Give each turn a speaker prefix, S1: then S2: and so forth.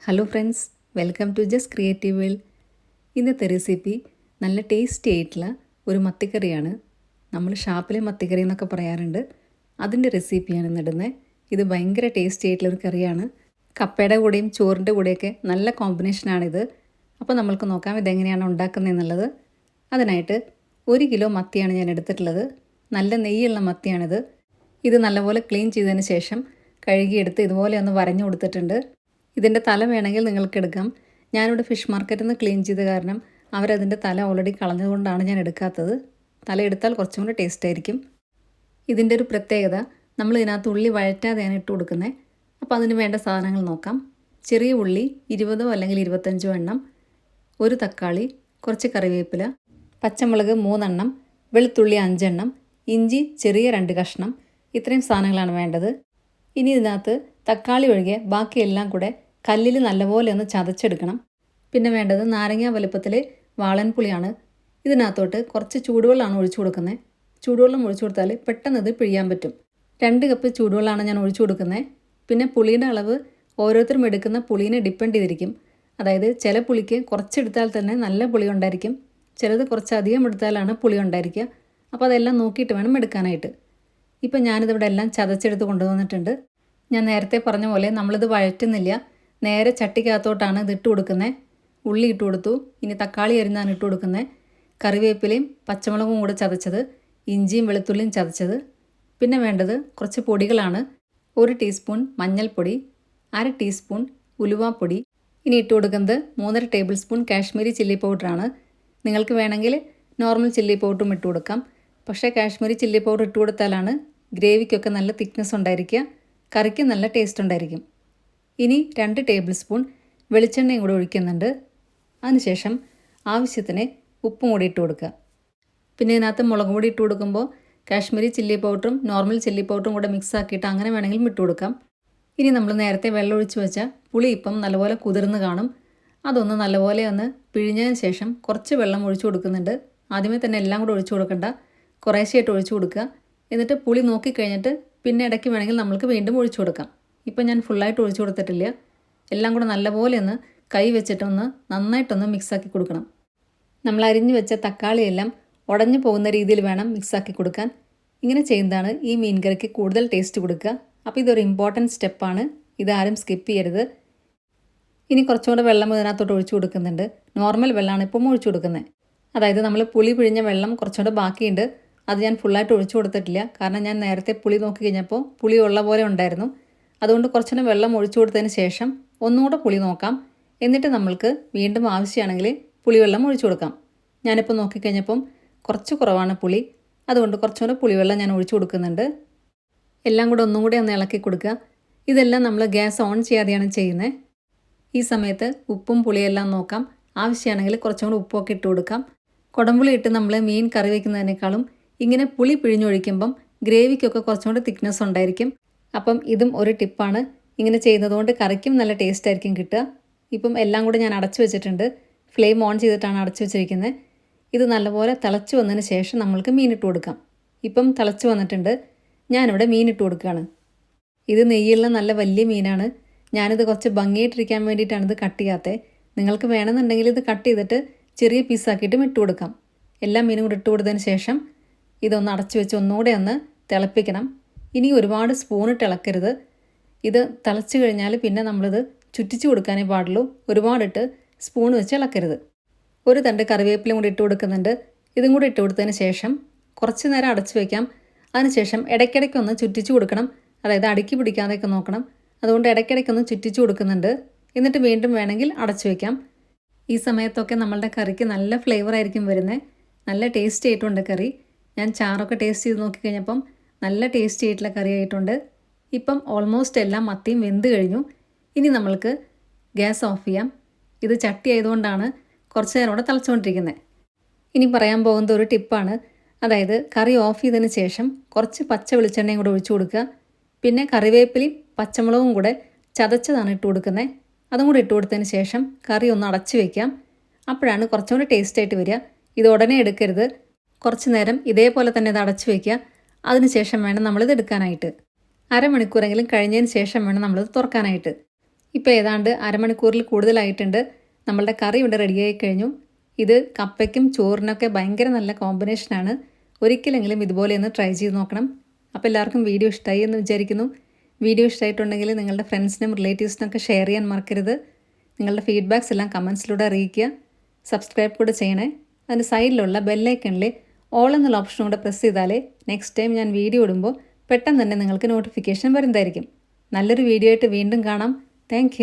S1: Hello friends, welcome to just creative world. ഇന്നത്തെ recipe നല്ല tasty ആയിട്ടുള്ള ഒരു മത്തിക്കറിയാണ്. നമ്മൾ ഷാപ്പിലെ മത്തിക്കറി എന്നൊക്കെ പറയാറുണ്ട്. അതിൻ്റെ റെസിപ്പിയാണ് ഇന്നിടുന്നത്. ഇത് ഭയങ്കര ടേസ്റ്റി ആയിട്ടുള്ള ഒരു കറിയാണ്. കപ്പയുടെ കൂടെയും ചോറിൻ്റെ കൂടെയൊക്കെ നല്ല കോമ്പിനേഷനാണിത്. അപ്പോൾ നമ്മൾക്ക് നോക്കാം ഇതെങ്ങനെയാണ് ഉണ്ടാക്കുന്നതെന്നുള്ളത്. അതിനായിട്ട് 1 കിലോ മത്തിയാണ് ഞാൻ എടുത്തിട്ടുള്ളത്. നല്ല നെയ്യുള്ള മത്തിയാണിത്. ഇത് നല്ലപോലെ ക്ലീൻ ചെയ്തതിന് ശേഷം കഴുകിയെടുത്ത് ഇതുപോലെ ഒന്ന് വരഞ്ഞു കൊടുത്തിട്ടുണ്ട്. ഇതിൻ്റെ തല വേണമെങ്കിൽ നിങ്ങൾക്ക് എടുക്കാം. ഞാനിവിടെ ഫിഷ് മാർക്കറ്റിൽ നിന്ന് ക്ലീൻ ചെയ്ത കാരണം അവരതിൻ്റെ തല ഓൾറെഡി കളഞ്ഞതുകൊണ്ടാണ് ഞാൻ എടുക്കാത്തത്. തല എടുത്താൽ കുറച്ചും കൂടി ടേസ്റ്റ് ആയിരിക്കും. ഇതിൻ്റെ ഒരു പ്രത്യേകത, നമ്മൾ ഇതിനകത്ത് ഉള്ളി വഴറ്റാതെയാണ് ഇട്ട് കൊടുക്കുന്നത്. അപ്പോൾ അതിന് വേണ്ട സാധനങ്ങൾ നോക്കാം. ചെറിയ ഉള്ളി 20 അല്ലെങ്കിൽ 25 എണ്ണം, ഒരു തക്കാളി, കുറച്ച് കറിവേപ്പില, പച്ചമുളക് 3 എണ്ണം, വെളുത്തുള്ളി 5 എണ്ണം, ഇഞ്ചി ചെറിയ 2 കഷ്ണം. ഇത്രയും സാധനങ്ങളാണ് വേണ്ടത്. ഇനി ഇതിനകത്ത് തക്കാളി ഒഴികെ ബാക്കിയെല്ലാം കൂടെ കല്ലിൽ നല്ലപോലെ ഒന്ന് ചതച്ചെടുക്കണം. പിന്നെ വേണ്ടത് നാരങ്ങ വലുപ്പത്തിൽ വാളൻപുളിയാണ്. ഇതിനകത്തോട്ട് കുറച്ച് ചൂടുവെള്ളമാണ് ഒഴിച്ചു കൊടുക്കുന്നത്. ചൂടുവെള്ളം ഒഴിച്ചു കൊടുത്താൽ പെട്ടെന്ന് ഇത് പിഴിയാൻ പറ്റും. 2 കപ്പ് ചൂടുവെള്ളമാണ് ഞാൻ ഒഴിച്ചു കൊടുക്കുന്നത്. പിന്നെ പുളിയുടെ അളവ് ഓരോരുത്തരും എടുക്കുന്ന പുളീനെ ഡിപ്പെൻഡ് ചെയ്തിരിക്കും. അതായത് ചില പുളിക്ക് കുറച്ചെടുത്താൽ തന്നെ നല്ല പുളി ഉണ്ടായിരിക്കും, ചിലത് കുറച്ചധികം എടുത്താലാണ് പുളി ഉണ്ടായിരിക്കുക. അപ്പോൾ അതെല്ലാം നോക്കിയിട്ട് വേണം എടുക്കാനായിട്ട്. ഇപ്പം ഞാനിതിവിടെ എല്ലാം ചതച്ചെടുത്ത് കൊണ്ടുവന്നിട്ടുണ്ട്. ഞാൻ നേരത്തെ പറഞ്ഞ പോലെ നമ്മളിത് വഴറ്റുന്നില്ല, നേരെ ചട്ടിക്കകത്തോട്ടാണ് ഇത് ഇട്ട് കൊടുക്കുന്നത്. ഉള്ളി ഇട്ട് കൊടുത്തു. ഇനി തക്കാളി അരിഞ്ഞാണ് ഇട്ട് കൊടുക്കുന്നത്. കറിവേപ്പിലയും പച്ചമുളകും കൂടെ ചതച്ചത്, ഇഞ്ചിയും വെളുത്തുള്ളിയും ചതച്ചത്. പിന്നെ വേണ്ടത് കുറച്ച് പൊടികളാണ്. 1 ടീസ്പൂൺ മഞ്ഞൾപ്പൊടി, 1/2 ടീസ്പൂൺ ഉലുവാപ്പൊടി. ഇനി ഇട്ട് കൊടുക്കുന്നത് 3.5 ടേബിൾ സ്പൂൺ കാശ്മീരി ചില്ലി പൗഡറാണ്. നിങ്ങൾക്ക് വേണമെങ്കിൽ നോർമൽ ചില്ലി പൗഡറും ഇട്ട് കൊടുക്കാം. പക്ഷേ കാശ്മീരി ചില്ലി പൗഡർ ഇട്ട് കൊടുത്താലാണ് ഗ്രേവിക്കൊക്കെ നല്ല തിക്നെസ് ഉണ്ടായിരിക്കുക, കറിക്ക് നല്ല ടേസ്റ്റ് ഉണ്ടായിരിക്കും. ഇനി 2 ടേബിൾ സ്പൂൺ വെളിച്ചെണ്ണയും കൂടെ ഒഴിക്കുന്നുണ്ട്. അതിനുശേഷം ആവശ്യത്തിന് ഉപ്പും കൂടി ഇട്ട് കൊടുക്കുക. പിന്നെ ഇതിനകത്ത് മുളക് പൊടി ഇട്ട് കൊടുക്കുമ്പോൾ കാശ്മീരി ചില്ലി പൗഡറും നോർമൽ ചില്ലി പൗഡറും കൂടെ മിക്സ് ആക്കിയിട്ട് അങ്ങനെ വേണമെങ്കിലും ഇട്ട് കൊടുക്കാം. ഇനി നമ്മൾ നേരത്തെ വെള്ളം ഒഴിച്ച് വെച്ച പുളി ഇപ്പം നല്ലപോലെ കുതിർന്ന് കാണും. അതൊന്ന് നല്ലപോലെ ഒന്ന് പിഴിഞ്ഞതിന് ശേഷം കുറച്ച് വെള്ളം ഒഴിച്ചു കൊടുക്കുന്നുണ്ട്. ആദ്യമേ തന്നെ എല്ലാം കൂടെ ഒഴിച്ചു കൊടുക്കണ്ട, കുറേശ്ശെയായിട്ട് ഒഴിച്ചു കൊടുക്കുക. എന്നിട്ട് പുളി നോക്കിക്കഴിഞ്ഞിട്ട് പിന്നെ ഇടയ്ക്ക് വേണമെങ്കിൽ നമ്മൾക്ക് വീണ്ടും ഒഴിച്ചു കൊടുക്കാം. ഇപ്പം ഞാൻ ഫുള്ളായിട്ട് ഒഴിച്ചു കൊടുത്തിട്ടില്ല. എല്ലാം കൂടെ നല്ലപോലെ ഒന്ന് കൈ വെച്ചിട്ടൊന്ന് നന്നായിട്ടൊന്ന് മിക്സാക്കി കൊടുക്കണം. നമ്മൾ അരിഞ്ഞു വെച്ച തക്കാളിയെല്ലാം ഉടഞ്ഞു പോകുന്ന രീതിയിൽ വേണം മിക്സാക്കി കൊടുക്കാൻ. ഇങ്ങനെ ചെയ്യുന്നതാണ് ഈ മീൻ കറിക്ക് കൂടുതൽ ടേസ്റ്റ് കൊടുക്കുക. അപ്പോൾ ഇതൊരു ഇമ്പോർട്ടൻറ്റ് സ്റ്റെപ്പാണ്, ഇതാരും സ്കിപ്പ് ചെയ്യരുത്. ഇനി കുറച്ചുകൂടെ വെള്ളം ഇതിനകത്തോട്ട് ഒഴിച്ചു കൊടുക്കുന്നുണ്ട്. നോർമൽ വെള്ളമാണ് ഇപ്പം ഒഴിച്ചു കൊടുക്കുന്നത്. അതായത് നമ്മൾ പുളി പിഴിഞ്ഞ വെള്ളം കുറച്ചുകൂടെ ബാക്കിയുണ്ട്. അത് ഞാൻ ഫുള്ളായിട്ട് ഒഴിച്ചു കൊടുത്തിട്ടില്ല, കാരണം ഞാൻ നേരത്തെ പുളി നോക്കി കഴിഞ്ഞപ്പോൾ പുളി ഉള്ള പോലെ ഉണ്ടായിരുന്നു. അതുകൊണ്ട് കുറച്ചുകൂടെ വെള്ളം ഒഴിച്ചു കൊടുത്തതിന് ശേഷം ഒന്നുകൂടെ പുളി നോക്കാം. എന്നിട്ട് നമ്മൾക്ക് വീണ്ടും ആവശ്യമാണെങ്കിൽ പുളിവെള്ളം ഒഴിച്ചു കൊടുക്കാം. ഞാനിപ്പോൾ നോക്കിക്കഴിഞ്ഞപ്പം കുറച്ച് കുറവാണ് പുളി, അതുകൊണ്ട് കുറച്ചുകൂടെ പുളിവെള്ളം ഞാൻ ഒഴിച്ചു കൊടുക്കുന്നുണ്ട്. എല്ലാം കൂടെ ഒന്നും കൂടെ ഒന്ന് ഇളക്കി കൊടുക്കുക. ഇതെല്ലാം നമ്മൾ ഗ്യാസ് ഓൺ ചെയ്യാതെയാണ് ചെയ്യുന്നത്. ഈ സമയത്ത് ഉപ്പും പുളിയെല്ലാം നോക്കാം. ആവശ്യമാണെങ്കിൽ കുറച്ചും കൂടെ ഉപ്പൊക്കെ ഇട്ട് കൊടുക്കാം. കുടംപുളി ഇട്ട് നമ്മൾ മീൻ കറി വയ്ക്കുന്നതിനേക്കാളും ഇങ്ങനെ പുളി പിഴിഞ്ഞൊഴിക്കുമ്പം ഗ്രേവിക്കൊക്കെ കുറച്ചും കൂടെ തിക്നെസ് ഉണ്ടായിരിക്കും. അപ്പം ഇതും ഒരു ടിപ്പാണ്. ഇങ്ങനെ ചെയ്യുന്നതുകൊണ്ട് കറിക്കും നല്ല ടേസ്റ്റ് ആയിരിക്കും കിട്ടുക. ഇപ്പം എല്ലാം കൂടെ ഞാൻ അടച്ചു വെച്ചിട്ടുണ്ട്. ഫ്ലെയിം ഓൺ ചെയ്തിട്ടാണ് അടച്ചു വെച്ചിരിക്കുന്നത്. ഇത് നല്ലപോലെ തിളച്ച് വന്നതിന് ശേഷം നമ്മൾക്ക് മീൻ ഇട്ട് കൊടുക്കാം. ഇപ്പം തിളച്ച് വന്നിട്ടുണ്ട്. ഞാനിവിടെ മീൻ ഇട്ട് കൊടുക്കുകയാണ്. ഇത് നെയ്യുള്ള നല്ല വലിയ മീനാണ്. ഞാനിത് കുറച്ച് ഭംഗിയായിട്ടിരിക്കാൻ വേണ്ടിയിട്ടാണ് ഇത് കട്ട് ചെയ്യാത്തത്. നിങ്ങൾക്ക് വേണമെന്നുണ്ടെങ്കിൽ ഇത് കട്ട് ചെയ്തിട്ട് ചെറിയ പീസാക്കിയിട്ടും ഇട്ട് കൊടുക്കാം. എല്ലാ മീനും കൂടി ഇട്ട് കൊടുത്തതിന് ശേഷം ഇതൊന്ന് അടച്ചു വെച്ച് ഒന്നുകൂടെ ഒന്ന് തിളപ്പിക്കണം. ഇനി ഒരുപാട് സ്പൂണിട്ട് ഇളക്കരുത്. ഇത് തിളച്ച് കഴിഞ്ഞാൽ പിന്നെ നമ്മളിത് ചുറ്റിച്ച് കൊടുക്കാനേ പാടുള്ളൂ. ഒരുപാടിട്ട് സ്പൂൺ വെച്ച് ഇളക്കരുത്. 1 തണ്ട് കറിവേപ്പിലയും കൂടി ഇട്ട് കൊടുക്കുന്നുണ്ട്. ഇതും കൂടി ഇട്ട് കൊടുത്തതിന് ശേഷം കുറച്ച് നേരം അടച്ചു വയ്ക്കാം. അതിനുശേഷം ഇടയ്ക്കിടയ്ക്കൊന്ന് ചുറ്റിച്ച് കൊടുക്കണം. അതായത് അടുക്കി പിടിക്കാതെയൊക്കെ നോക്കണം. അതുകൊണ്ട് ഇടയ്ക്കിടയ്ക്കൊന്ന് ചുറ്റിച്ച് കൊടുക്കുന്നുണ്ട്. എന്നിട്ട് വീണ്ടും വേണമെങ്കിൽ അടച്ചു വയ്ക്കാം. ഈ സമയത്തൊക്കെ നമ്മളുടെ കറിക്ക് നല്ല ഫ്ലേവർ ആയിരിക്കും വരുന്നത്. നല്ല ടേസ്റ്റ് ആയിട്ടുണ്ട് കറി. ഞാൻ ചാറൊക്കെ ടേസ്റ്റ് ചെയ്ത് നോക്കിക്കഴിഞ്ഞപ്പം നല്ല ടേസ്റ്റ് ആയിട്ടുള്ള കറി ആയിട്ടുണ്ട്. ഇപ്പം ഓൾമോസ്റ്റ് എല്ലാം മത്തിയും വെന്ത് കഴിഞ്ഞു. ഇനി നമ്മൾക്ക് ഗ്യാസ് ഓഫ് ചെയ്യാം. ഇത് ചട്ടി ആയതുകൊണ്ടാണ് കുറച്ച് നേരം കൂടെ തിളച്ചുകൊണ്ടിരിക്കുന്നത്. ഇനി പറയാൻ പോകുന്നത് ഒരു ടിപ്പാണ്. അതായത് കറി ഓഫ് ചെയ്തതിന് ശേഷം കുറച്ച് പച്ച വെളിച്ചെണ്ണയും കൂടെ ഒഴിച്ചു കൊടുക്കുക. പിന്നെ കറിവേപ്പിലയും പച്ചമുളകും കൂടെ ചതച്ചതാണ് ഇട്ട് കൊടുക്കുന്നത്. അതും കൂടി ഇട്ട് കൊടുത്തതിന് ശേഷം കറി ഒന്ന് അടച്ചു വയ്ക്കാം. അപ്പോഴാണ് കുറച്ചും കൂടി ടേസ്റ്റ് ആയിട്ട് വരിക. ഇത് ഉടനെ എടുക്കരുത്. കുറച്ച് നേരം ഇതേപോലെ തന്നെ ഇത് അടച്ചു വയ്ക്കുക. അതിനുശേഷം വേണം നമ്മളിത് എടുക്കാനായിട്ട്. അരമണിക്കൂറെങ്കിലും കഴിഞ്ഞതിന് ശേഷം വേണം നമ്മളിത് തുറക്കാനായിട്ട്. ഇപ്പോൾ ഏതാണ്ട് അരമണിക്കൂറിൽ കൂടുതലായിട്ടുണ്ട്. നമ്മളുടെ കറി ഇവിടെ റെഡിയായി കഴിഞ്ഞു. ഇത് കപ്പയ്ക്കും ചോറിനൊക്കെ ഭയങ്കര നല്ല കോമ്പിനേഷനാണ്. ഒരിക്കലെങ്കിലും ഇതുപോലെ ഒന്ന് ട്രൈ ചെയ്ത് നോക്കണം. അപ്പോൾ എല്ലാവർക്കും വീഡിയോ ഇഷ്ടമായി എന്ന് വിചാരിക്കുന്നു. വീഡിയോ ഇഷ്ടമായിട്ടുണ്ടെങ്കിൽ നിങ്ങളുടെ ഫ്രണ്ട്സിനും റിലേറ്റീവ്സിനൊക്കെ ഷെയർ ചെയ്യാൻ മറക്കരുത്. നിങ്ങളുടെ ഫീഡ്ബാക്ക്സ് എല്ലാം കമൻസിലൂടെ അറിയിക്കുക. സബ്സ്ക്രൈബ് കൂടെ ചെയ്യണേ. അതിന് സൈഡിലുള്ള ബെല്ലൈക്കണിൽ ഓൾ എന്നുള്ള ഓപ്ഷൻ കൂടെ പ്രസ് ചെയ്താലേ നെക്സ്റ്റ് ടൈം ഞാൻ വീഡിയോ ഇടുമ്പോൾ പെട്ടെന്ന് തന്നെ നിങ്ങൾക്ക് നോട്ടിഫിക്കേഷൻ വരുന്നതായിരിക്കും. നല്ലൊരു വീഡിയോ ആയിട്ട് വീണ്ടും കാണാം. താങ്ക്